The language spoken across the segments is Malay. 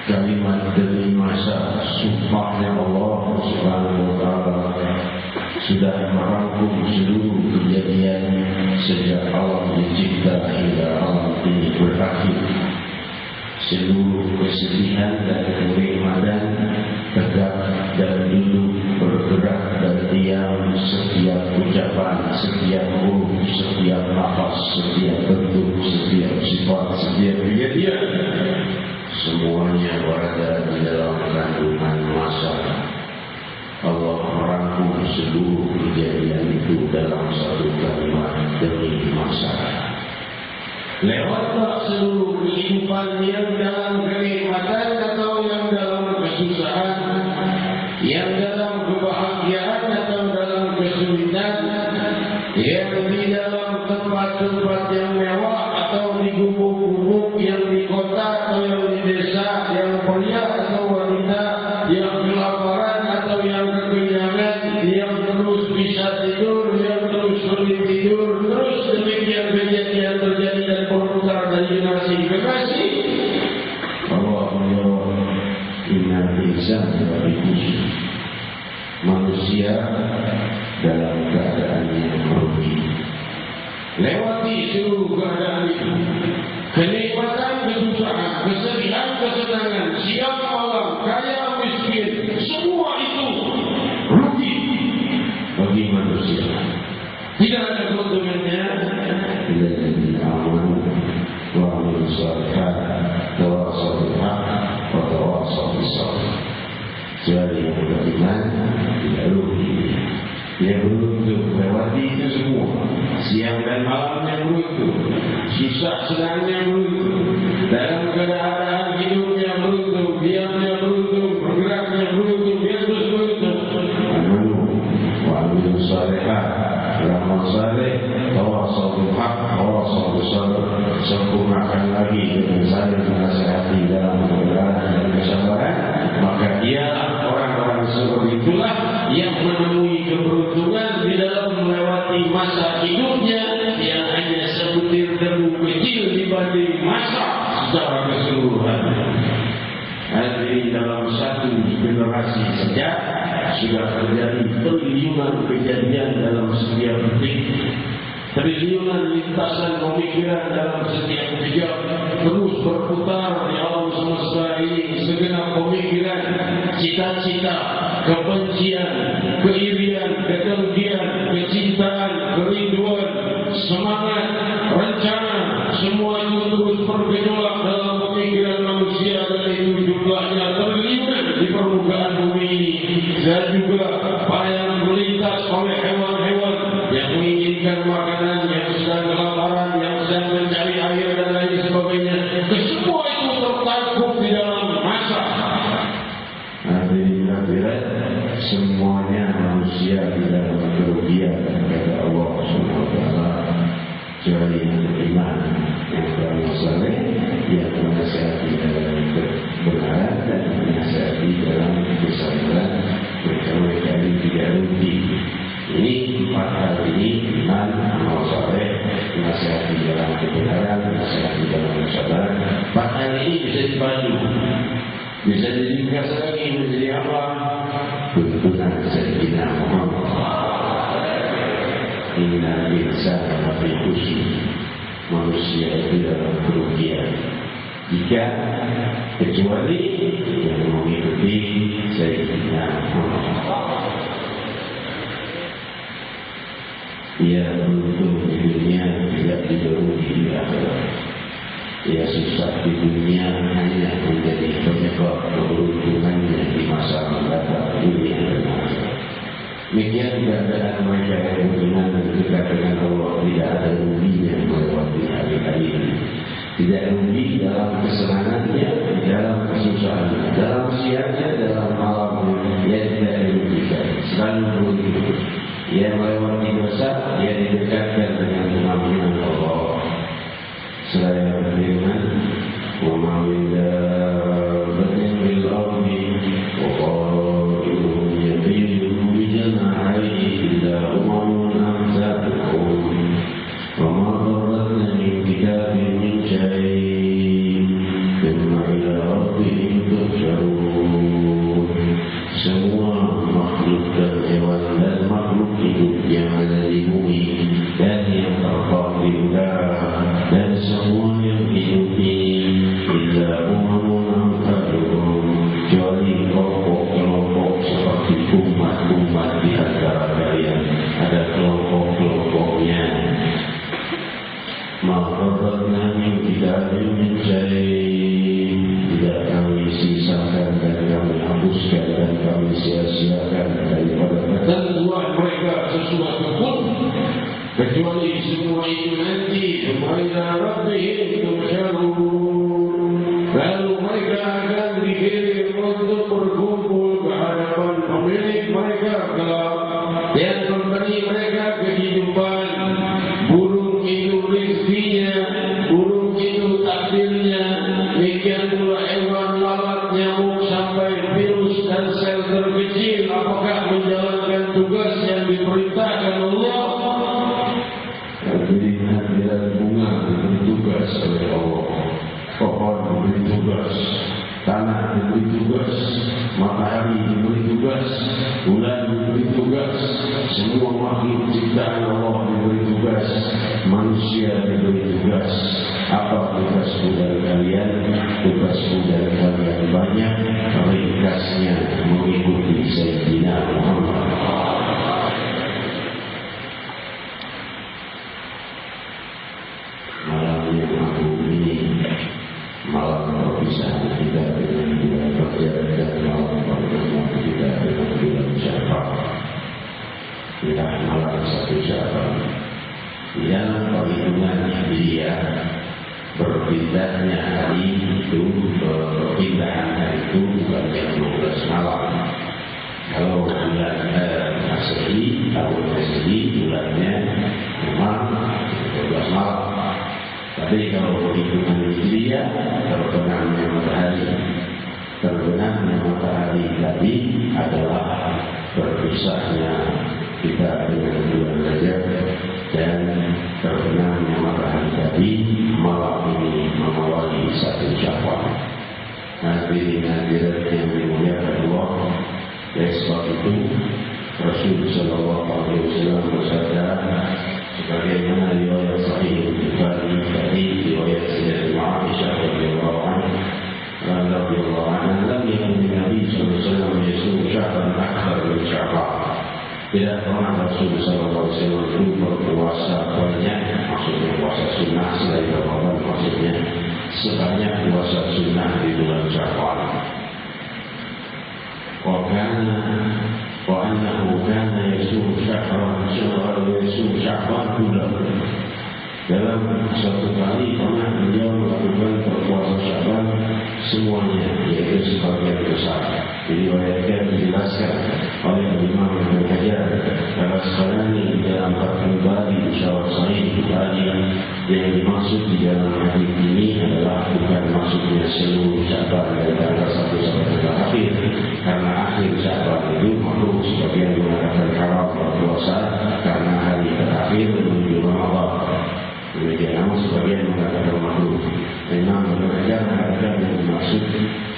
Kalimat demi masa sumpahnya Allah Subhanahu wa ta'ala sudah merangkum seluruh kejadian sejak alam dicipta hingga alam ini berakhir. Seluruh kesedihan dan kenikmatan, tegak dan duduk, bergerak dan diam, setiap ucapan, setiap huruf, setiap nafas, setiap bentuk, setiap sifat, setiap kejadian, semuanya berada di dalam kandungan masa. Allah merangkum seluruh kejadian itu dalam satu kalimat demi masa. Lewatlah seluruh kehidupan yang dalam kenikmatan atau yang dalam kesusahan, yang dalam kebahagiaan atau dalam kesulitan, yang di dalam tempat-tempat yang mewah atau di gubuk-gubuk, yang di kota atau yang di desa, yang pria atau wanita, yang kelaparan atau yang kekenyangan, yang terus bisa tidur, yang terus sulit tidur, terus demikian kejadian terjadi dan berputar dari generasi ke generasi. Allah menjawab, innal insana lafi khusr. Manusia dalam keadaan yang merugi. Lewati seluruh keadaan itu, kenikmatan, kesusahan, kesedihan, kesenangan, siang malam, kaya miskin, semua itu rugi bagi manusia. Tidak ada keuntungannya. Lilladzina amanu wa amilus shalihat tawassaw bil haqq wa tawassaw bis sabr. Kecuali yang beriman tidak rugi. Dia beruntung melewati itu semua. Siang dan malamnya beruntung, susah senangnya beruntung, dalam keadaan hidupnya beruntung, diamnya beruntung, bergeraknya beruntung, dia terus beruntung. Amanu wa amilus shalihat, beramal saleh, tawassaw bil haqq, tawassaw bis sabr. Sempurnakan lagi dengan saling menasihati dalam kebenaran dan kesabaran, maka dialah orang-orang seperti itulah yang menemui keberuntungan di dalam melewati masa hidupnya yang hanya sebutir debu kecil dibanding masa secara keseluruhan. Hadirin, dalam satu generasi saja sudah terjadi triliunan kejadian dalam setiap detik, triliunan lintasan pemikiran dalam setiap jejak, terus berputar di alam semesta ini. Segenap pemikiran, cita-cita, kebencian, keirian, kedengkian, kecintaan, kerinduan, semangat, rencana, semua itu terus bergejolak dalam pemikiran manusia, dan itu jumlahnya triliunan di permukaan bumi ini. Dan juga apa yang melintas oleh hewan-hewan yang menginginkan makanan, yang sedang kelaparan, yang sedang mencari air dan lain sebagainya. Kesemua itu tertangkup di dalam masa. Hadirin, semuanya manusia di dalam kerugian kata Allah Subhanahu wa taala, kecuali yang beriman, yang beramal saleh, yang menasihati dalam kebenaran dan menasihati dalam kesabaran, mereka ini tidak rugi. Ini empat hal ini: iman, amal saleh, menasihati dalam kebenaran, menasihati dalam kesabaran. Empat hal ini bisa dipadu, bisa diringkas lagi menjadi apa? Tuntunan Sayyidina Muhammad. Innal insana lafi khusr. Manusia itu dalam kerugian jika kecuali yang mengikuti Sayyidina Muhammad. Ia beruntung di dunia, tidak diberuntung di akhirat. Ia susah di dunia, hanya menjadi penyebab keberuntungannya di masa mendatang dunia dan akhirat. Demikian keadaan mereka yang beriman dan dekat dengan Allah. Tidak ada ruginya melewati hari-hari ini. Tidak rugi dalam kesenangannya, dalam kesusahannya, dalam siangnya, dalam malamnya. Ia tidak dirugikan, selalu beruntung. Ia melewati dosa, ia didekatkan dengan pengampunan Allah. Selain berfirman, wa ma min dabbatin fil ardi wa qa'imun yatiru bi janahihi illa umamun amsalukum wa ma darratna min kitabin min syai'in thumma ila rabbihim tuhsyarun. Semua makhluk dan hewan dan makhluk فرطنا من كتاب من شيء tidak kami sisakan dan kami hapuskan dan kami sia-siakan daripada ketentuan mereka sesuatu pun kecuali semua itu nanti kepada Rabbihim tuhsyarun. Lalu mereka akan dikirim untuk berkumpul ke hadapan pemilik mereka kelak yang memberi mereka kehidupan. Burung itu rezekinya, burung itu takdirnya, demikian pula hewan, lalat, nyamuk sampai virus dan sel terkecil. Apakah menjalankan tugas yang diperintahkan Allah? Hadirat bunga diberi tugas oleh Allah, pohon diberi tugas, tanah diberi tugas, matahari diberi tugas, bulan diberi tugas, semua makhluk ciptaan Allah diberi tugas, manusia diberi tugas. Apa tugasmu dari kalian? Tugasmu dari kalian banyak, ringkasnya mengikuti Sayyidina Muhammad. Malam yang agung ini, malam perpisahan kita dengan bulan Rajab dan malam pertemuan kita dengan bulan Syawal. Kita malam 1 Syawal yang perhitungan Hijriah berpindahnya hari itu, perpindahan hari itu bukan jam 12 malam. Kalau bulan Masehi, tahun Masehi bulannya memang 12 malam. Tapi kalau perhitungan Hijriah terbenamnya matahari tadi adalah berpisahnya kita dengan bulan Rajab dan terbenamnya matahari tadi malam ini mengawali 1 Syawal. Hadirat yang dimuliakan Allah, oleh sebab itu Rasul sallallahu alaihi wasallam bersabda sebagaimana riwayat sahih Bukhari dari riwayat Sayyidah Aisyah radhiyallahu anha, lam yakun Nabi sallallahu alaihi wasallam yasum syahran akthar min Sya'ban. Tidak pernah Rasul sallallahu alaihi wasallam itu berpuasa banyak, maksudnya puasa sunnah selain Ramadan, maksudnya sebanyak puasa sunnah di bulan Sya'ban. وأنه كان يصوم شهرا يصوم شعبان كله. Dalam suatu kali pernah beliau melakukan berpuasa Sya'ban semuanya, yaitu sebagian besar. Diriwayatkan dijelaskan oleh Imam Ibnu Hajar Al-Asqalani di dalam Fathul Bari Syarah Sahih Bukhari yang dimaksud di dalam hadis ini adalah bukan maksudnya seluruh Sya'ban dari tanggal 1 sampai tanggal akhir, karena akhir Sya'ban itu makhluk sebagian mengatakan haram berpuasa karena hari terakhir menuju Ramadan. Demikian, namun sebagian mengatakan makhluk. Imam Ibnu Hajar mengatakan yang dimaksud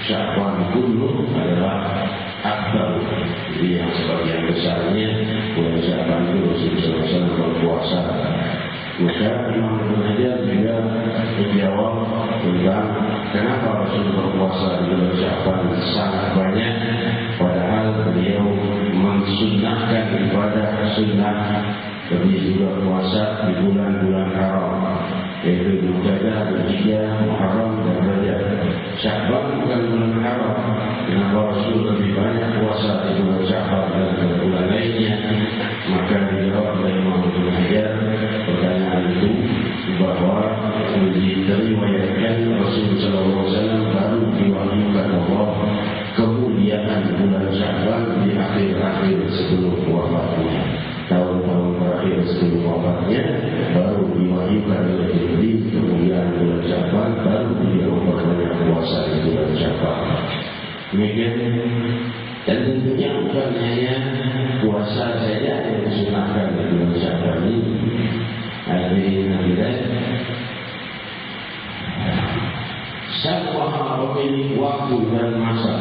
Sya'ban kullu adalah akbar. Jadi yang sebagian besarnya bulan Sya'ban itu Rasulullah SAW berpuasa. Maka Imam Ibnu Hajar juga menjawab tentang kenapa Rasul berpuasa di bulan Sya'ban sangat banyak, padahal beliau mensunnahkan ibadah sunnah. Lebih juga puasa di bulan-bulan haram, yaitu Dzulqa'dah, Dzulhijjah, Muharram dan Rajab. Sya'ban bukan bulan haram. Kenapa Rasul lebih banyak puasa di bulan Sya'ban dan bulan lainnya? Maka dijawab oleh Imam Ibnu Hajar pertanyaan itu bahwa diriwayatkan Rasul SAW baru diwahyukan Allah kemuliaan bulan Sya'ban di akhir-akhir sebelum wafatnya. Tahun-tahun terakhir sebelum wafatnya baru diwahyukan oleh Jibril kemuliaan bulan Sya'ban, baru beliau memperbanyak puasa di bulan Sya'ban. Demikian, dan tentunya bukan hanya puasa saja yang disunahkan di bulan Sya'ban ini. Hadirin sang Maha Pemilik waktu dan masa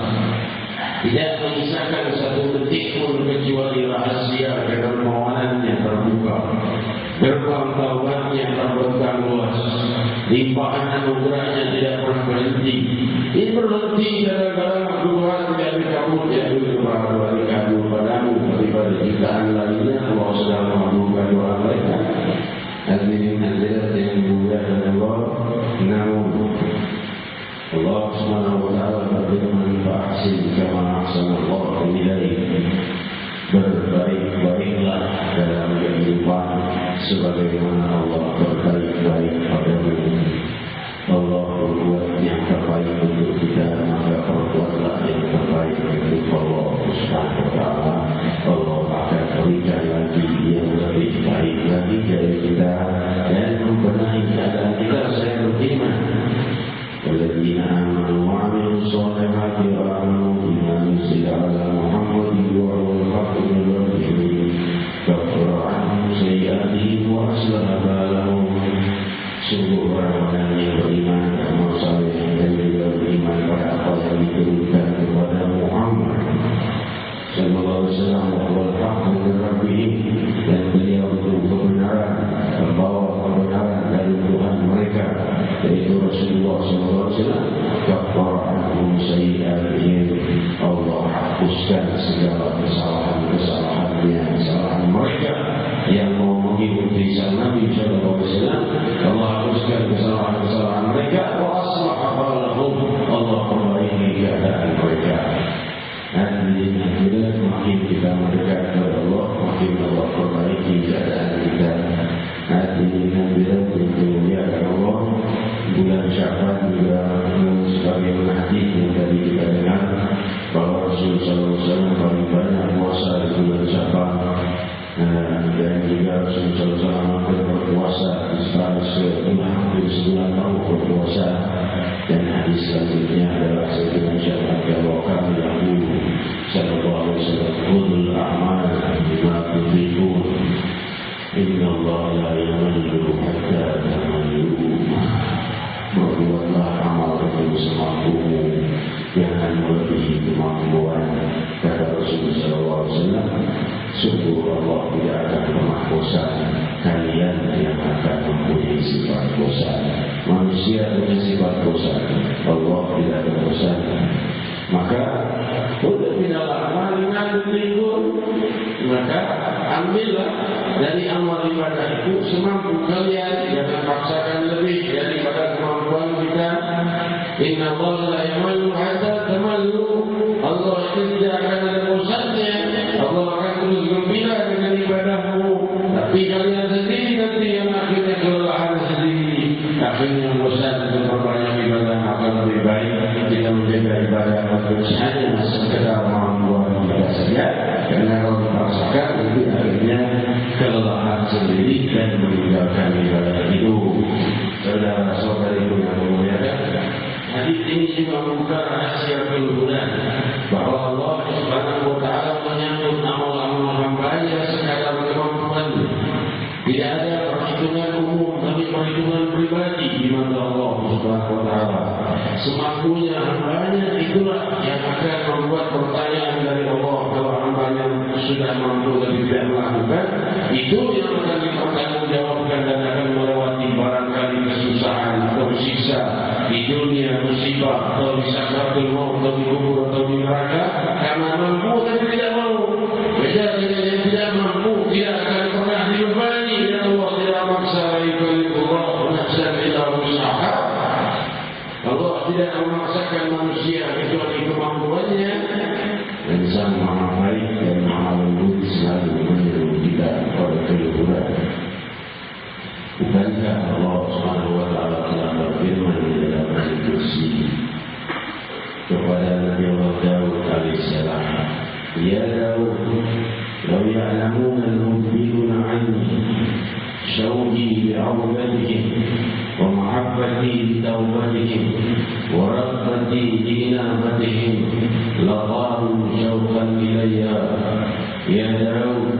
tidak mengisahkan satu detik pun kecuali rahasia kedermawanannya terbuka, berpengetahuannya terbentang luas, limpahan anugerahnya tidak pernah berhenti. Ini berhenti gara-gara Tuhan tidak dikabul jatuh kepada wali kabul padamu daripada jutaan lainnya. Allah sedang mengabulkan doa mereka. Hadirin hadirat yang dimuliakan Allah, sebagaimana Allah berbaik-baik padamu. Allah berbuat yang terbaik untuk kita, maka perbuatlah yang terbaik untuk Allah Subhanahu wa ta'ala. Allah akan berikan lagi yang lebih baik lagi dari kita dan membenahi keadaan kita. Saya beriman walladzina amanu wa 'amilus shalihati wa amanu bima nuzila 'ala Muhammadin wa huwal haqqu min rabbihim kaffara 'anhum sayyi'atihim wa aslaha balahum. Sungguh orang-orang yang beriman beramal saleh dan juga beriman pada apa yang diturunkan kepada Muhammad sallallahu alaihi wasallam wal haqqu min rabbihim, dan beliau itu kebenaran, membawa kebenaran dari Tuhan mereka yaitu Rasulullah sallallahu alaihi wasallam. Kaffara anhum sayyi'atihim, Allah hapuskan segala kesalahan mereka yang mau mengikuti sang Nabi sallallahu alaihi wasallam. Allah hapuskan kesalahan mereka. Wa aslaha balahum, Allah perbaiki keadaan mereka. Alhamdulillah, makin kita mendekat kepada Allah, makin Allah perbaiki keadaan kita. Alhamdulillah, dimuliakan Allah. Bulan Sya'ban juga sebagaimana hadis yang tadi kita dengar bahwa Rasulullah SAW paling banyak puasa di bulan Sya'ban, dan juga Rasulullah SAW berpuasa hampir sebulan tahun berpuasa. Dan hadis selanjutnya adalah Sayyidina Sya'ban bahwa kami dahulu sallallahu alaihi wasallam khudul a'mal bima tuhibbun inna Allah la yamallu hatta tamallu. Berbuatlah amal itu semampumu, jangan melebihi kemampuan, kata Rasulullah SAW. Sungguh Allah tidak akan pernah bosan kalian yang akan mempunyai sifat bosan. Manusia punya sifat bosan, Allah tidak bosan. Maka untuk tidak amal libur, maka ambillah dari amal ibadah itu semampu kalian, jangan paksakan lebih daripada kemampuan kita. Inna Allah la yamallu hatta tamallu, Allah tidak akan ada bosannya, Allah akan terus gembira dengan ibadahmu. Tapi kalian sendiri nanti yang akhirnya kelelahan sendiri, akhirnya bosan untuk memperbanyak ibadah. Maka lebih baik kita menjaga ibadah untuk hanya sekedar kemampuan kita saja, karena kalau dipaksakan nanti akhirnya kelelahan sendiri dan meninggalkan ibadah itu. Saudara-saudariku yang memuliakan, hadis ini juga membuka rahasia keluhuran bahwa Allah Subhanahu wa ta'ala menyambut amal-amal hamba-Nya sekadar kemampuannya. Tidak ada perhitungan umum, tapi perhitungan pribadi di mata Allah Subhanahu wa ta'ala. Semampunya hamba-Nya itulah yang akan membuat pertanyaan dari Allah. Kalau hamba-Nya sudah mampu dan tidak melakukan, itu yang akan dipertanggungjawabkan dan akan melewati barangkali kesusahan atau siksa di dunia, musibah atau di sakratul maut atau di kubur atau di neraka, karena mampu dan tidak mau. Beda dengan yang tidak mampu, tidak akan pernah dibebani, dan Allah tidak maksa Allah nafsan illa wus'aha. Allah tidak memaksakan manusia kecuali kemampuannya. Dan Sang Maha Baik dan Maha Lembut selalu menyeru kita kepada keluhuran. Bukankah Allah Subhanahu wa ta'ala telah berfirman di dalam hadis qudsi kepada Nabi Allah Daud alaihissalam, Ya Daud, law ya'lamuna al-mubtiluna 'anni syauqi bi'awdatihim wa mahabbati bitawbatihim wa rabbati bi'inabatihim laqalu syauqan ilayya. Ya Daud,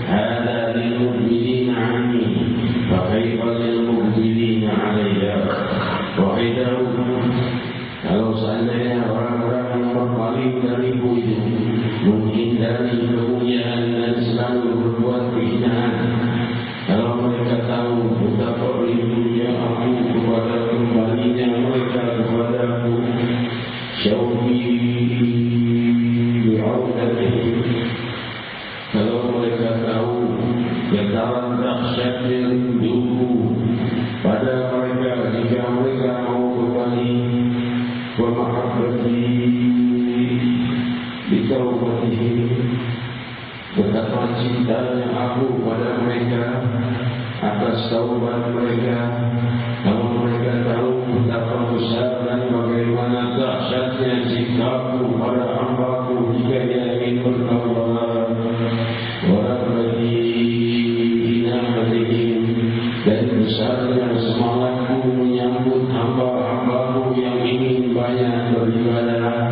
hadha lil-mubtilina 'anni fakaifa lil-mubtilina 'alayya. Wahai Daud, kalau seandainya orang-orang yang berpaling dariku itu menghindari kemuliaan dan selalu berbuat kehinaan, kalau mereka tahu betapa rindunya aku kepada kembalinya mereka kepadaku, syauqi bi'audatihim, kalau mereka tahu getaran dahsyatnya rinduku pada mereka jika mereka mau kembali, wa mahabbati bitaubatihim, betapa cintanya aku pada mereka atas taubat mereka. Kalau mereka tahu betapa besar dan bagaimana dahsyatnya sikapku pada hamba-Ku jika dia ingin bertaubat. Dan besarnya semangatku menyambut hamba-hamba-Ku yang ingin banyak beribadah.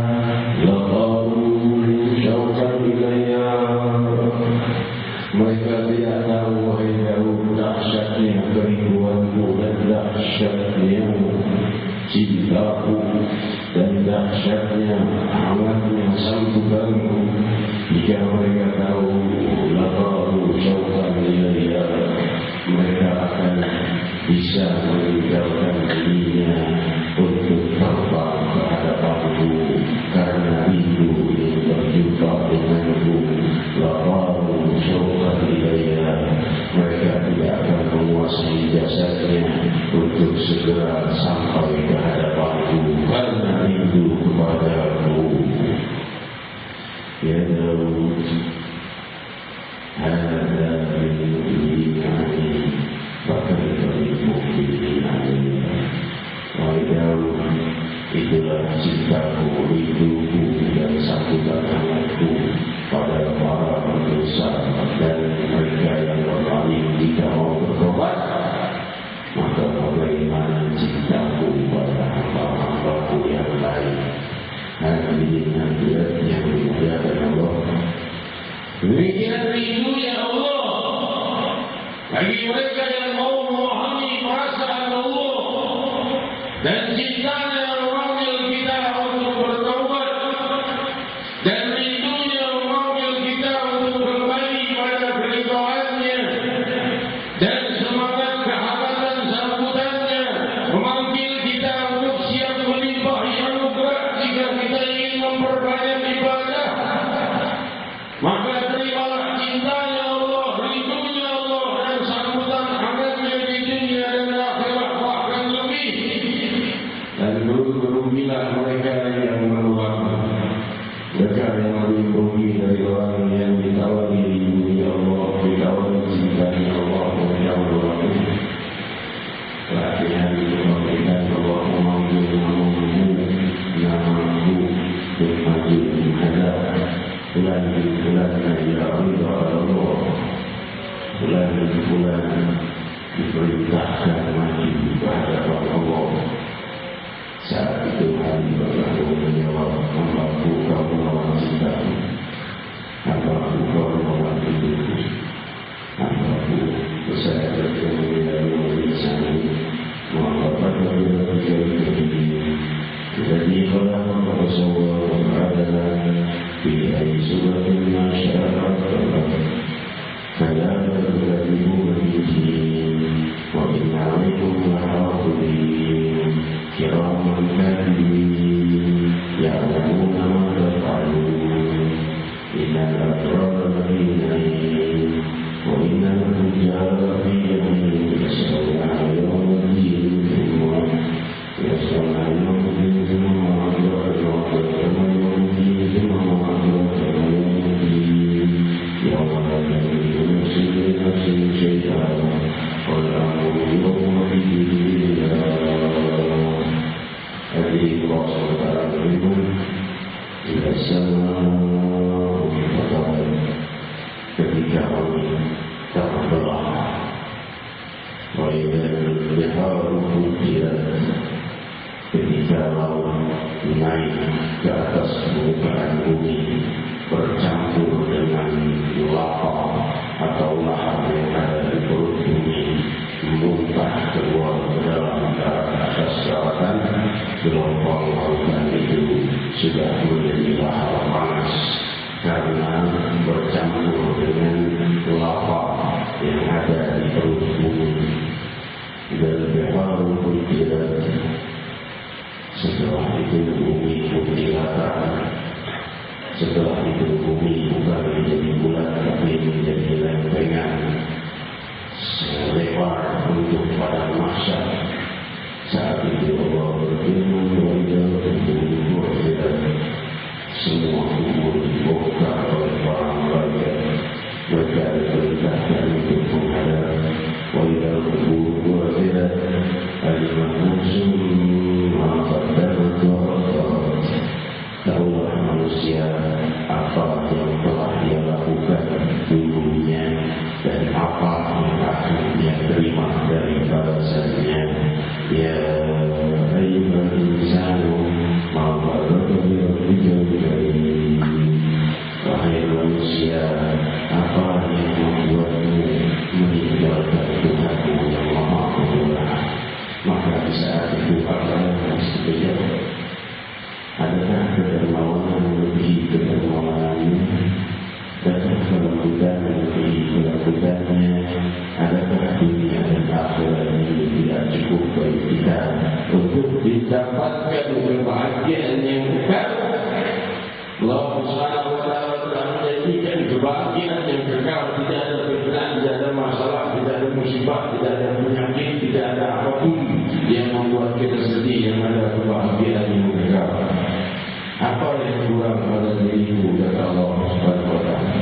Mereka tidak tahu wahai Daud dahsyatnya kerinduanku dan dahsyatnya cintaku dan dahsyatnya hangatnya sambutanku. Jika mereka tahu laqalu syauqan ilayya, mereka akan bisa meninggalkan dirinya untuk terbang ke hadapanku karena rindu ingin berjumpa denganku. Laqalu syauqan ilayya, mereka tidak akan menguasai jasadnya untuk segera sampai ke hadapanku karena rindu kepadaku. Ya Daud, hada lil-mu'minin 'alim, fakaifa lil-mu'minin 'alim. Wahai Daud, itulah cintaku, rinduku dan sambutan hangatku pada para pendosa dan mereka yang berpaling jika mau bertobat. Maka bagaimana cintaku pada hamba-hamba-Ku yang lain? Hadirin hadirat yang dimuliakan Allah, demikian rindunya Allah bagi mereka yang mau memahami perasaan Allah dan cintanya yang memanggil kita untuk bertaubat, dan rindunya memanggil kita untuk kembali pada keridhaannya, dan semangat kehangatan sambutannya memanggil kita untuk siap melimpahi anugerah jika kita ingin memperbanyak ibadah. Maka terimalah cintanya Allah, rindunya Allah dan sambutan hangatnya di dunia dan akhirat bahkan lebih. Dan berugilah mereka yang menolak, mereka yang melindungi dari orang yang ditawari rindunya Allah, ditawari cintanya Allah, mereka menolak. Latihan itu memberikan Allah memanggil namamu bermaju menghadap bulan ya ridha Allah, bulan diperintahkan maju ke hadapan Allah. Saat itu hari berlalu menjawab, hamba-Ku kau menolong cintamu, hamba-Ku kau menolong hidupku, hamba-Ku saya bertemu dari wajah Muhammad الذي خلق فسوى وعدل في أي سورة ما شاء ركبه فلا تكذبوا به وإن عليكم لحافظين كراما كاتبين يعلمون ما تفعلون إن الأبرار لفي نعيم وإن الفجار في جحيم يصلون يوم الدين ثم يصلون يوم الدين ثم يوم الدين يوم لا تملك نفس لنفس شيئا والأمر يومئذ لله. هذه الله تعالى منهم إلى السماء فطرت ketika terbelah, وإذا فجرت ketika laut naik ke atas permukaan bumi bercampur dengan lava atau lahar yang ada di perut bumi muntah keluar ke dalam atas daratan, gelombang lautan itu sudah menjadi lahar panas karena bercampur dengan lava yang ada di perut bumi. Dan biharu fujjirat, setelah itu bumi dilatakan. Setelah itu bumi bukan menjadi bulat tapi menjadi lempengan selebar untuk padang mahsyar. Saat itu Allah berfirman, semua kubur dibongkar oleh para malaikat. Mereka diperintahkan untuk menghadap. kemudiannya, adakah dunia dan akhirat ini tidak cukup bagi kita untuk didapatkan kebahagiaan yang kekal? Allah Subhanahu wa Ta'ala telah menjadikan kebahagiaan yang kekal, tidak ada fitnah, tidak ada masalah, tidak ada musibah, tidak ada penyakit, tidak ada apapun yang membuat kita sedih, yang ada kebahagiaan yang kekal. Apa yang kurang pada dirimu, kata Allah Subhanahu wa Ta'ala.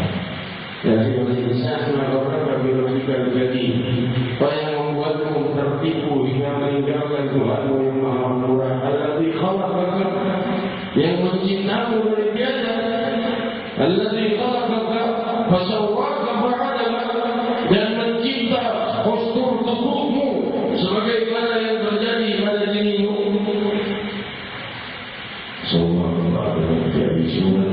Dari insan orang berbiological jadi, apa yang membuatmu tertipu hingga meninggalkan Tuhanmu yang Maha Murah, Alladzi khalaqaka, yang menciptamu dari tiada, Alladzi khalaqaka fasawwaka fa'adalaka, dan mencipta postur tubuhmu sebagaimana yang terjadi pada dirimu. Semua menjadi surat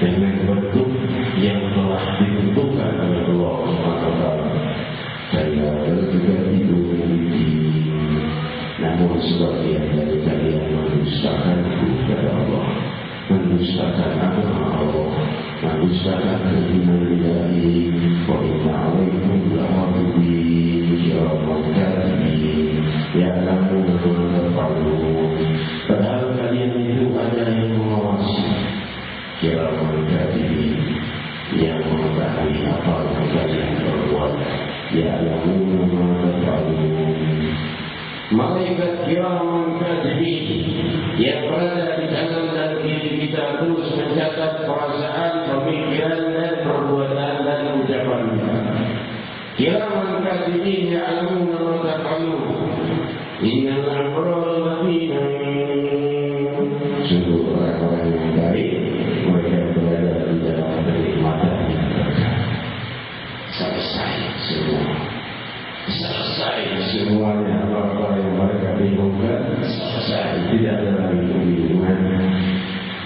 dengan bentuk yang telah ditentukan oleh Allah SWT. Saya juga itu memiliki, namun sebagian dari kalian mendustakanku kepada Allah, mendustakan agama Allah, mendustakan keimanan Ilahi, wa inna alaikum lahafidhin kiraman katibin ya'lamuna ma taf'alun. Padahal kalian itu ada yang mengawasi, kiraman katibin yang mengetahui apa yang kalian perbuat, ya'lamuna ma taf'alun. Malaikat kiraman katibin yang berada di dalam dan diri kita terus mencatat perasaan, pemikiran dan perbuatan dan ucapannya. Kiraman katibin ya'lamuna ma taf'alun. Innal abrara lafi na'im. Sungguh orang-orang yang baik, mereka berada di dalam kenikmatan yang kekal. Selesai semua. Selesai semuanya, apa-apa yang mereka bingungkan selesai, tidak ada lagi kebingungan.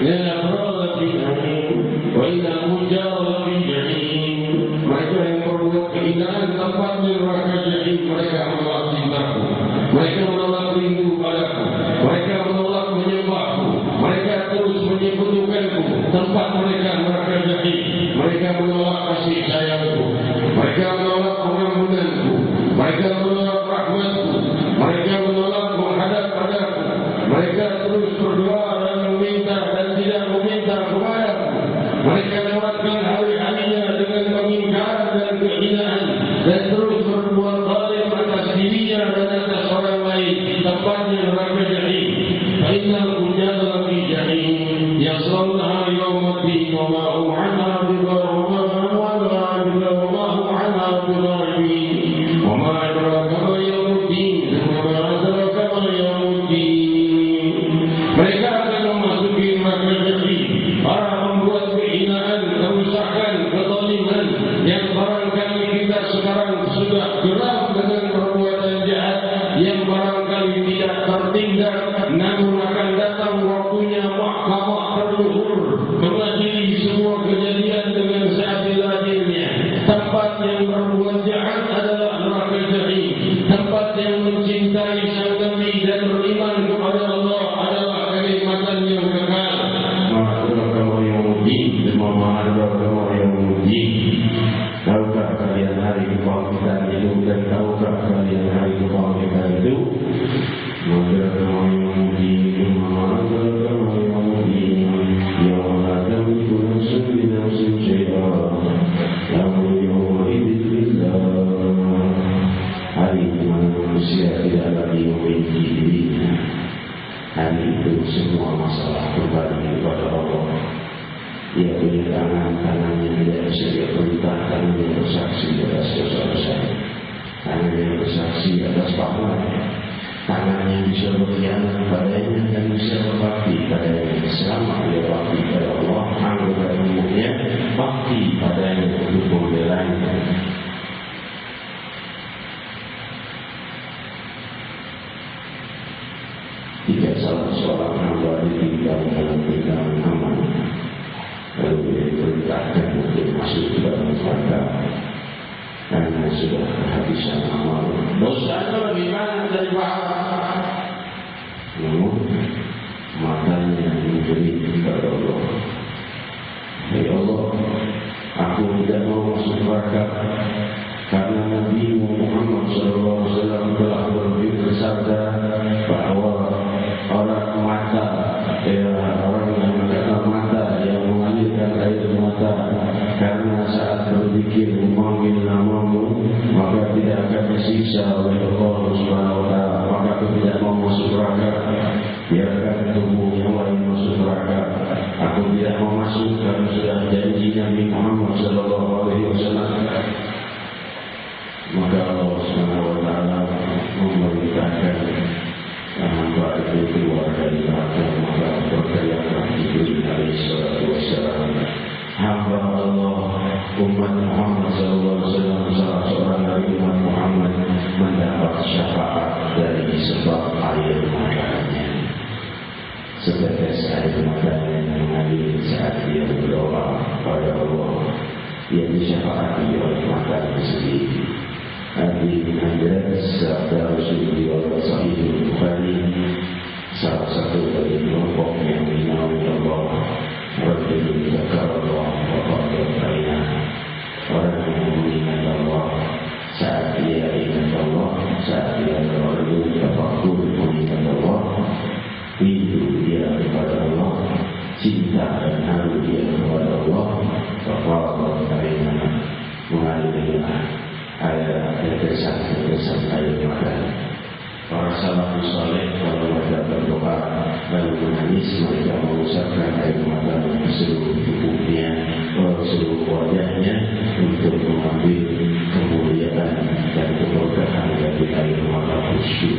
Innal abrara lafi na'im wa innal fujjara lafi jahim. Mereka yang berbuat kehinaan tempat di neraka jahim, mereka menolak cintaku, mereka menolak rindu padaku, mereka menolak menyembahku, mereka terus menyekutukanku, tempat mereka neraka jahim. Mereka menolak kasih sayangku, mereka menolak pengampunanku, mereka menolak rahmatku, mereka menolak menghadap padaku, mereka terus berdoa dan meminta dan tidak meminta kepadaku. Mereka lewatkan hari-harinya dengan pengingkaran dan kehinaan dan terus berbuat zalim atas dirinya dan atas orang lain, tempatnya neraka jahim. Innal fujjara lafi jahim yaslawnaha yawmaddin wa ma hum 'anha bighaibin wa ma hum 'anha bighaibin wa ma adraka ma yawmuddin wa ma adraka ma yawmuddin. Mereka akan memasuki neraka jahim, para pembuat kehinaan, kerusakan, kezaliman yang barangkali kita sekarang sudah geram dengan perbuatan jahat yang barangkali tidak tertinggal, namun akan datang waktunya mahkamah terluhur mengadili semua kejadian dengan seadil-adilnya. Tempat yang berbuat jahat adalah neraka jahim. Tempat yang mencintai sang Nabi dan beriman kepada Allah adalah kenikmatan yang kekal. Tahukah kalian hari kebangkitan itu, dan tahukah kalian hari kebangkitan itu? Maka hari di mana manusia tidak lagi memiliki dirinya. Hari itu semua masalah kembali kepada Allah. Dia punya tangannya tidak bisa dia perintah, tangannya bersaksi atas dosa-dosa, tangannya bersaksi atas pahalanya, tangannya bisa berkhianat padanya dan bisa berbakti padanya. Selama dia bakti pada Allah, anggota tubuhnya bakti padanya untuk membelanya. Jika salah seorang hamba ditinggal dalam tinggalan aman, lalu dia diperintahkan untuk masuk ke dalam neraka karena sudah kehabisan amal, dosanya lebih banyak dari pahala. Namun matanya menjerit kepada Allah, "Ya Allah, aku aku tidak mau masuk neraka karena Nabi Muhammad SAW telah bersabda bahwa orang yang mengenal mata yang mengalirkan air mata karena saat berzikir memanggil namamu maka tidak akan disiksa oleh Allah Subhanahu wa taala. Maka aku tidak mau masuk neraka, biarkan tubuh yang lain masuk neraka. Aku tidak mau masuk karena sudah janji Nabi Muhammad SAW. Maka Allah Subhanahu wa taala memerintahkan hamba itu keluar dari neraka. Maka berkatalah Jibril alaihi salatu wassalam, hamba Allah umat Muhammad SAW, salah seorang dari umat Muhammad mendapat syafaat dari sebab air matanya. Setetes air matanya yang mengalir saat dia berdoa pada Allah, ia disyafaati oleh matanya sendiri. Hadis Hadrat sabda Rasulullah Sahih Bukhari, salah satu dari kelompok yang dinaungi Allah, Rasulullah Zakarullah Waqadurayna, orang yang mengingat Allah saat dia ingat Allah, saat dia berlalu tafakur mengingat Allah, rindu dia kepada Allah, cinta dan haru dia kepada Allah, Waqadurayna, mengalirnya tetesan air mata. Para salafus saleh kalau mereka berdoa lalu menangis, mereka mengusapkan air mata ke seluruh tubuhnya, seluruh wajahnya untuk mengambil kemuliaan dan keberkahan dari air mata khusyuk.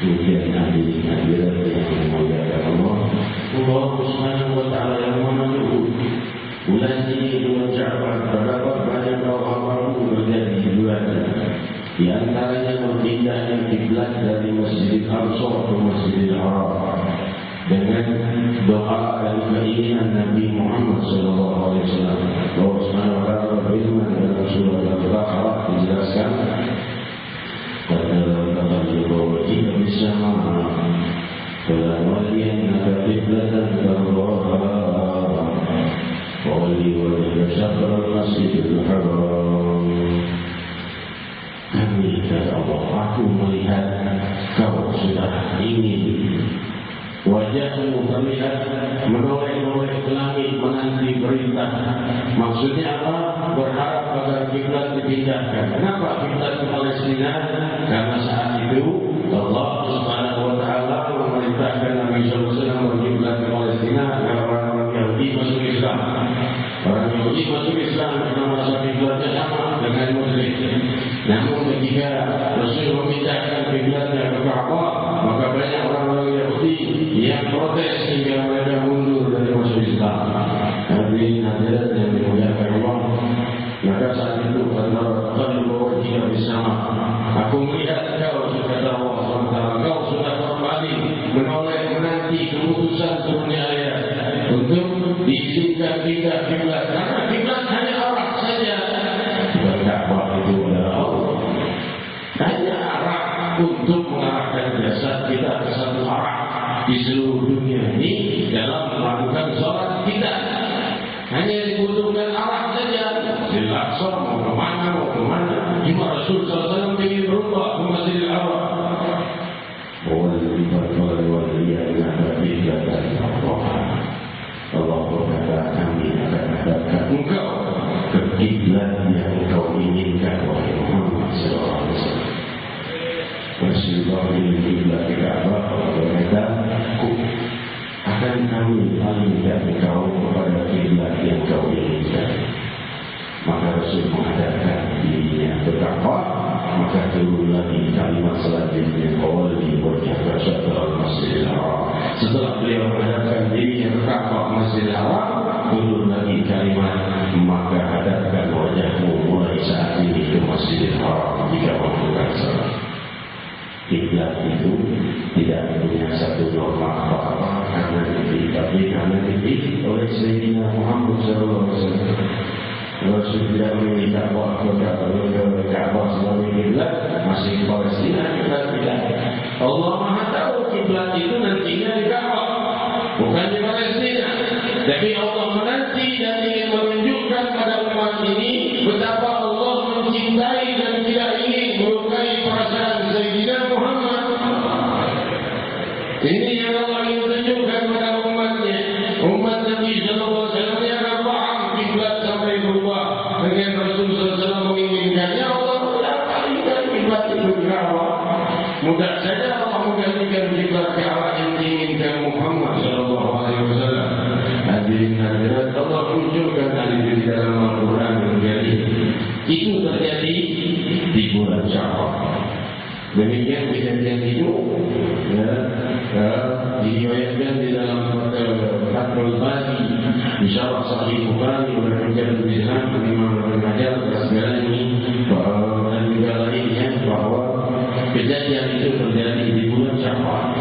Kemudian hadirin yang memuliakan Allah, Allah Subhanahu wa taala yang memandu bulan ini, bulan Sya'ban, terdapat banyak doa-doa terjadi di bulan ini. Di antaranya berpindahnya kiblat dari Masjidil Aqsa ke Masjidil Haram dengan doa dan keinginan Nabi Muhammad SAW. Allah Subhanahu wa taala berfirman dalam surah Al-Baqarah dijelaskan, "Qad jika bersama فَلَنُوَلِّيَنَّكَ قِبْلَةً تَرْضَاهَا وَوَلِّ وَجْهَكَ شَطْرَ الْمَسْجِدِ الْحَرَامِ." Kami kata Allah, aku melihat kau sudah ingin wajahmu terlihat menoleh-noleh ke langit menanti perintah. Maksudnya apa? Berharap agar kiblat dipindahkan. Kenapa kiblat ke Palestina? Karena saat itu Allah Subhanahu wa taala memerintahkan Nabi sallallahu alaihi wasallam berkiblat ke Palestina agar orang-orang Yahudi masuk Islam. Orang Yahudi masuk Islam karena masa kiblatnya sama dengan Muslim. Namun ketika Rasul memindahkan kiblatnya ke Ka'bah, maka banyak orang-orang Yahudi yang protes hingga mereka mundur dari masuk Islam. Hadirin hadirat yang dimuliakan Allah, maka saat itu antara qalbu wajhika bersama, aku melihat kau kata Allah SWT, kau sudah kembali menoleh menanti keputusan turunnya ayat untuk diizinkan pindah kiblat, karena kiblat hanya arah saja. Ka'bah itu adalah Allah, hanya arah untuk mengarahkan jasad kita ke satu arah di seluruh dunia ini dalam melakukan sholat kita. Hanya dibutuhkan arah saja. Al-Aqsa mau kemana. Cuma Rasul SAW ingin berubah ke Masjidil Haram. Allah berkata, kami akan hadapkan engkau ke kiblat yang engkau inginkan, wahai Muhammad SAW. Rasulullah di kiblat Ka'bah berkata, akan kami palingkan engkau kepada kiblat yang kau inginkan. Maka Rasul menghadapkan dirinya ke Ka'bah, maka turun lagi kalimat selanjutnya, "Qawli wajhaka syatral Masjidil Haram." Setelah beliau menghadapkan dirinya ke Ka'bah Masjidil Haram, turun lagi kalimat, "Maka hadapkan wajahmu mulai saat ini ke Masjidil Haram jika melakukan salat." Kiblat itu tidak punya satu norma apa-apa karena dipilih, tapi karena dipilih oleh Sayyidina Muhammad SAW. Rasul tidak memilih Ka'bah sebagai kiblat, masih Palestina kiblat tidak. Allah Maha tahu kiblat itu nantinya di Ka'bah, bukan di Palestina. Tapi Allah menanti dan ingin menunjukkan pada umat ini di dalam Al-Quran terjadi. Itu terjadi di bulan Syawal. Demikian kejadian itu diriwayatkan di dalam Fathul Bari, Syarah Sahih Bukhari oleh Hujjatul Islam Imam Ibnu Hajar Al-Asqalani dan juga lainnya, bahwa kejadian itu terjadi di bulan Syawal.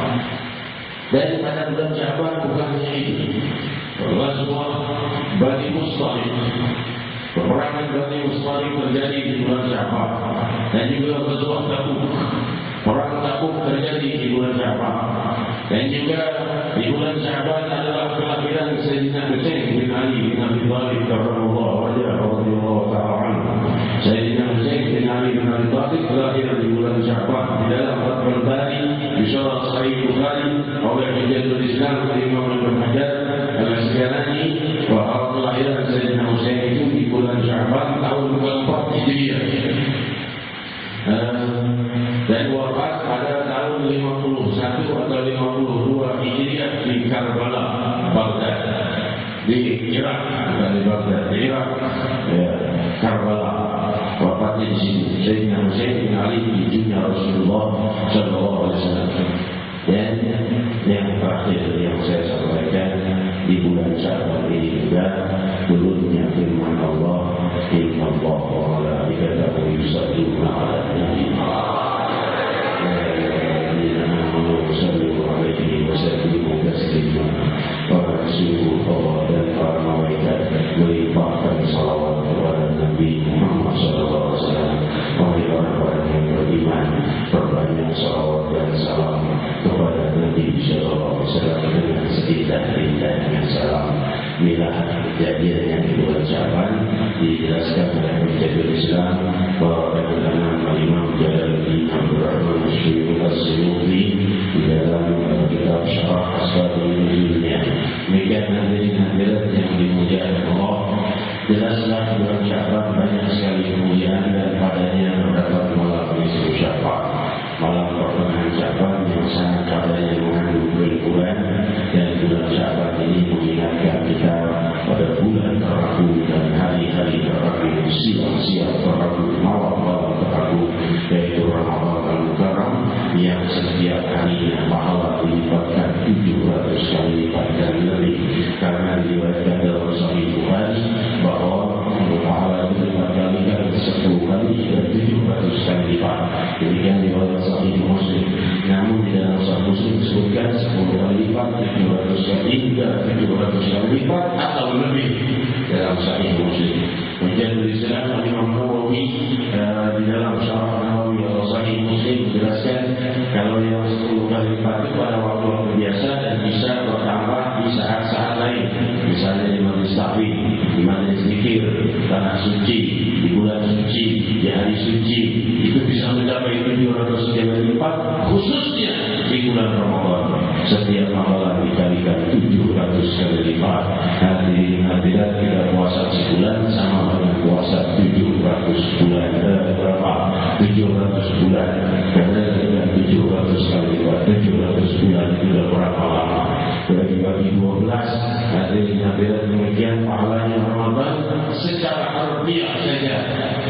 Dan pada bulan Syawal bukan hanya itu, Ghazwah Bani Mustalik, peperangan Bani Mustalik terjadi di bulan Syawal. Dan juga Ghazwah Tabuk, perang Tabuk terjadi di bulan Syawal. Dan juga di bulan Syawal adalah kelahiran Sayyidina Husain bin Ali bin Abi Thalib radhiyallahu anhu. Sayyidina Husain bin Ali bin Abi Thalib lahir di bulan Syawal. Di dalam Fathul Bari, di Syarah Sahih Bukhari oleh Hujjatul Islam Imam Ibnu Hajar Al-Asqalani, bahwa kelahiran Sayyidina Husain itu di bulan Syawal tahun keempat Hijriah. Dan wafat pada tahun 51 atau 52 Hijriah di Karbala, Baghdad, di Irak, bukan di Baghdad, di Irak, Karbala. Wafatnya di sini. Sayyidina Husain bin Ali cucunya Rasulullah Sallallahu Alaihi Wasallam. Dan yang terakhir yang saya sampaikan, di bulan Syawal ini juga turunnya firman Allah, Inna Allah wa malaikatahu yusalluna 'alan nabi. Sallallahu alaihi wasallam taslima. Para rasulullah dan para malaikat melimpahkan salawat kepada Nabi Muhammad sallallahu alaihi wasallam. Wahai orang-orang yang beriman, perbanyak salawat dan salam kepada Nabi sallallahu alaihi wasallam dengan seindah-indahnya salam. Bila kejadian yang di bulan Syawal dijelaskan oleh Hujjatul Islam bahwa dengan Imam Jalaluddin Abdul Rahman As-Suyuti di dalam kitab Syarah Asbabun Nuzulnya. Demikian hadirin-hadirat yang dimuliakan Allah, jelaslah bulan Syawal banyak sekali kemuliaan dan padanya terdapat malam nisfu Syawal, malam pertengahan Syawal yang sangat padanya mengandung kehidupan. Dan bulan Syawal ini mengingatkan kita pada bulan terakhir dan hari-hari terakhir, siang-siang terakhir, malam-malam terakhir, yaitu Ramadan Al-Mukarram, yang setiap harinya pahala dilipatkan 700 kali lipat dan lebih. Karena diriwayatkan dalam Sahih Bukhari bahwa pahala itu dilipat kalikan 10 kali dan 700 kali lipat. Demikian riwayat Sahih Muslim. Namun di dalam Sahih Muslim disebutkan 10 kali lipat, 700 kali hingga 700 kali lipat atau lebih dalam Sahih Muslim. Hujjatul Islam Imam Nawawi di dalam Syarah Nawawi atau Sahih Muslim menjelaskan kalau yang 10 kali lipat itu pada waktu biasa dan bisa bertambah di saat-saat lain. Misalnya di majelis taklim, di majelis zikir, tanah suci, di bulan suci, di hari suci, itu bisa mencapai 700 kali lipat, khususnya di bulan Ramadan. Setiap amalan dikalikan 700 kali lipat. Hadirat kita puasa sebulan sama dengan puasa 700 bulan. Berapa? 700 bulan. Karena dengan 700 kali lipat, 700 bulan itu sudah berapa lama? Bagi 12. Hadirat demikian pahalanya Ramadan secara harfiah saja.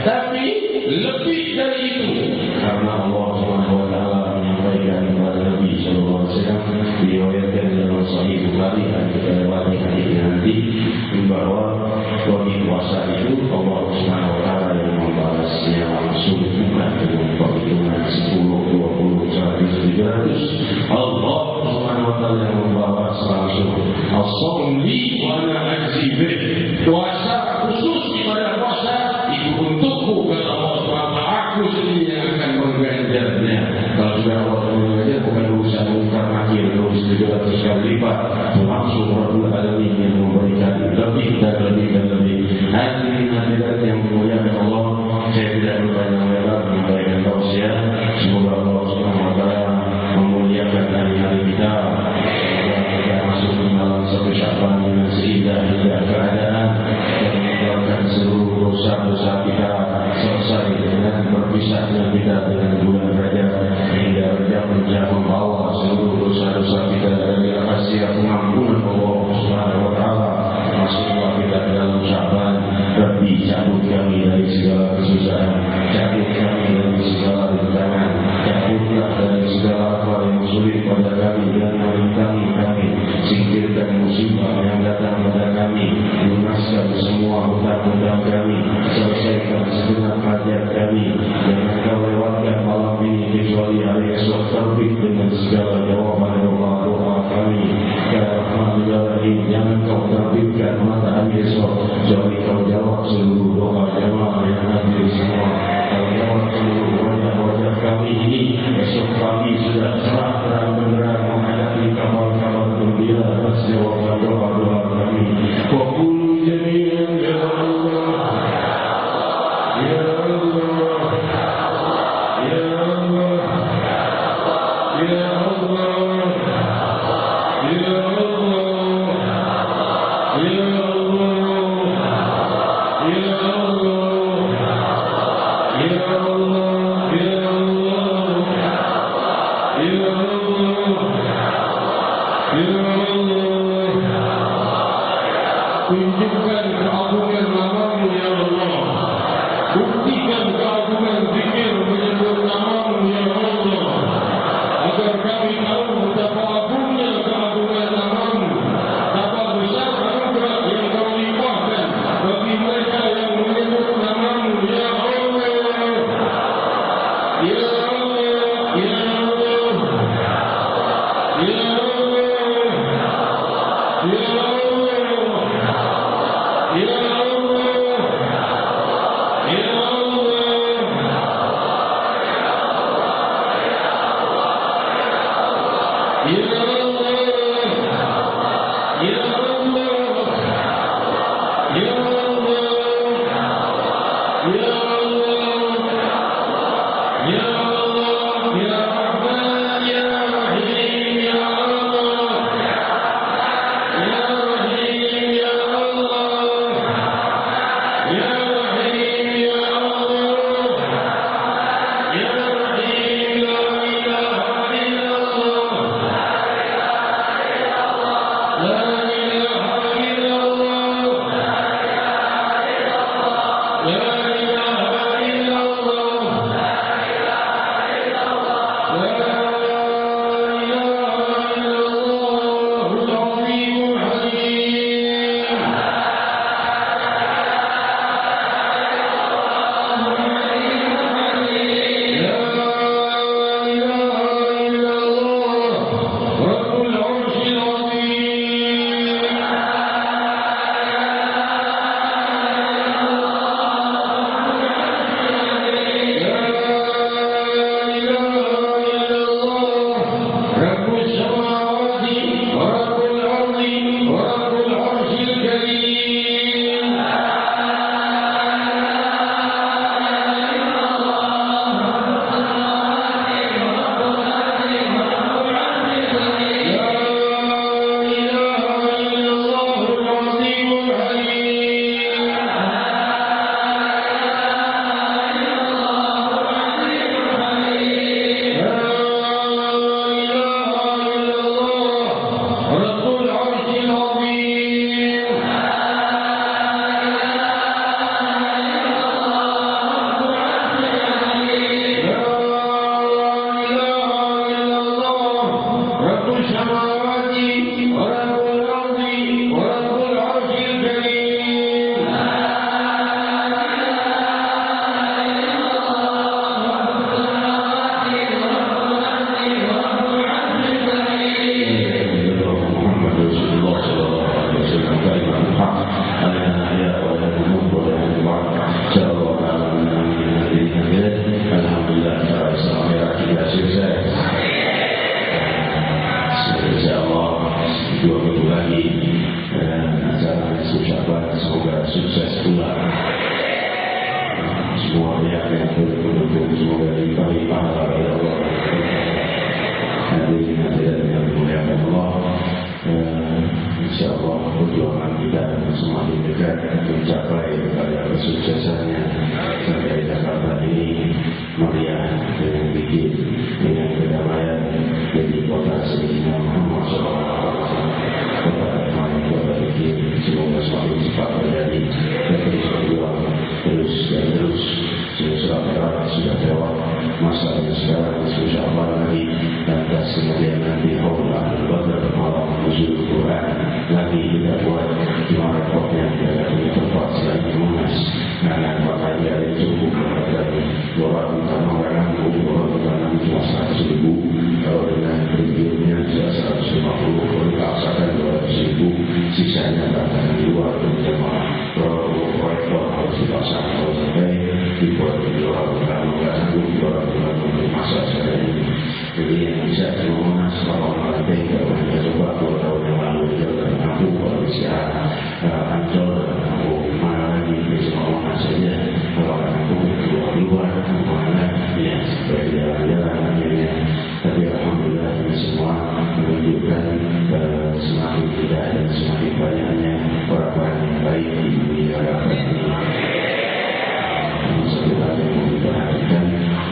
Tapi lebih dari itu, karena Allah Subhanahu wa taala menyampaikan kepada Nabi sallallahu alaihi wasallam, diriwayatkan dalam Sahih Bukhari dan kita lewati hadis nanti, bahwa bagi puasa itu Allah Subhanahu wa taala yang membalasnya langsung, bukan dengan perhitungan 10, 20, 100, 700. Allah Subhanahu wa taala yang membalas langsung. As-shaum li wa ana ajzi bih. Puasa khusus ibadah puasa itu untukku, kata Allah Subhanahu wa taala. Aku sendiri yang akan mengganjarnya. Kalau sudah Allah mengganjar, bukan urusan mungkar nakir terus 700 kali lipat. Langsung Rabbul Alamin yang memberikan lebih dan lebih dan lebih. Hadirin-hadirat yang dimuliakan Allah, saya tidak berbanyak lebar menyampaikan tausiah. Semoga Allah Subhanahu wa taala memuliakan hari-hari kita. Semoga kita masuk ke dalam satu Sya'ban dengan seindah-indah keadaan dan meninggalkan seluruh dosa-dosa kita, selesai dengan berpisahnya kita dengan bulan Rajab, hingga Rajab membawa seluruh dosa-dosa kita dari rahasia pengampunan Allah Subhanahu wa taala. Masuklah kita ke dalam Sya'ban undang kami, selesaikan segenap hajat kami. Jangan kau lewatkan malam ini kecuali hari esok terbit dengan segala jawaban doa-doa kami. Ya Rahman ya Rahim, jangan kau terbitkan matahari esok kecuali kau jawab seluruh doa jemaah yang hadir semua. Kau jawab seluruh wajah-wajah kami ini. Esok pagi sudah terang benderang menghadapi kabar-kabar gembira atas jawaban doa-doa kami. Wa qulu jami'an ya Allah, ya Allah, ya Allah, ya Allah, ya Allah, ya tunjukkan keagungan nama-Mu ya Allah, buktikan keagungan zikir menyebut nama-Mu ya Allah, agar kami tahu betapa agungnya keagungan nama-Mu, betapa besar anugerah yang Kau limpahkan bagi mereka yang menyebut nama-Mu ya Allah, ya Allah, ya Allah, ya Allah, ya Allah. Lagi kita buat cuma repotnya, kita punya tempat selain dibuat orang nggak sanggup orang masa sekarang ini. Jadi yang bisa cuma seorang lantai kalau kita coba 2 tahun yang lalu itu aku kalau bisa Ancol aku mana lagi bisa ngomong saja kalau aku keluar kemana ya seperti jalan-jalan akhirnya. Tapi alhamdulillah ini semua menunjukkan semakin tidak dan semakin banyaknya orang-orang yang baik di dunia akhirat ini. Satu hal yang mau diperhatikan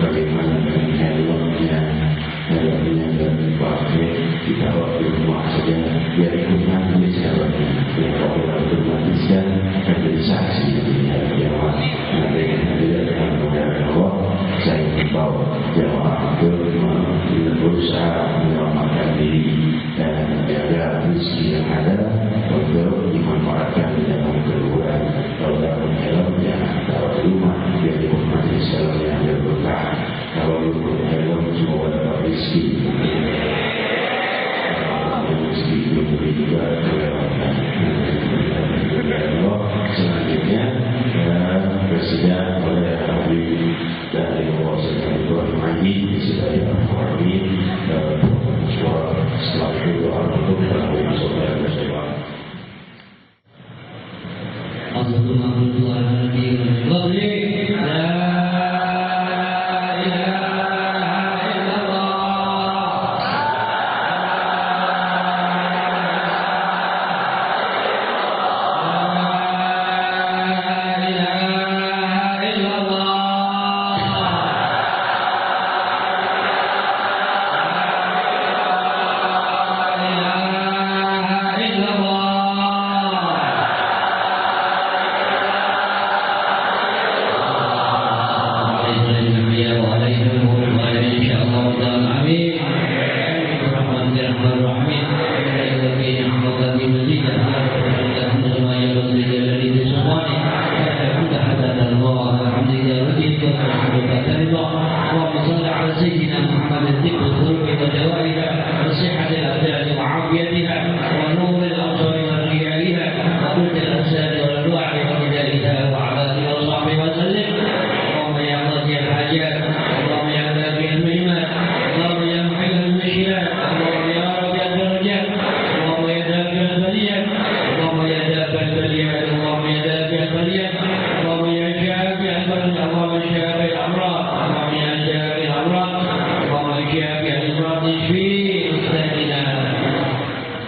bagaimana dengan helmnya dan pakai kita waktu rumah saja biar ikut nanti sahabatnya yang kalau otomatiskan akan jadi saksi di hari kiamat. Nanti tidak dengan kemudahan Allah saya membawa jamaah untuk berusaha menyelamatkan diri dan menjaga rezeki yang ada untuk dimanfaatkan dalam keluar. Kalau dapat helm jangan taruh di rumah biar dinikmati sekali yang berberkah. Kalau dibuat helm semua dapat rezeki. Rezeki memberi juga kelewatan. Selanjutnya presiden oleh Habib dari Wawasan Ibrahim Haji sudah diperhormati setelah itu doa untuk Habib Saudara Rasulullah.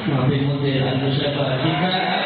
Maafin mudir anu syafa'atika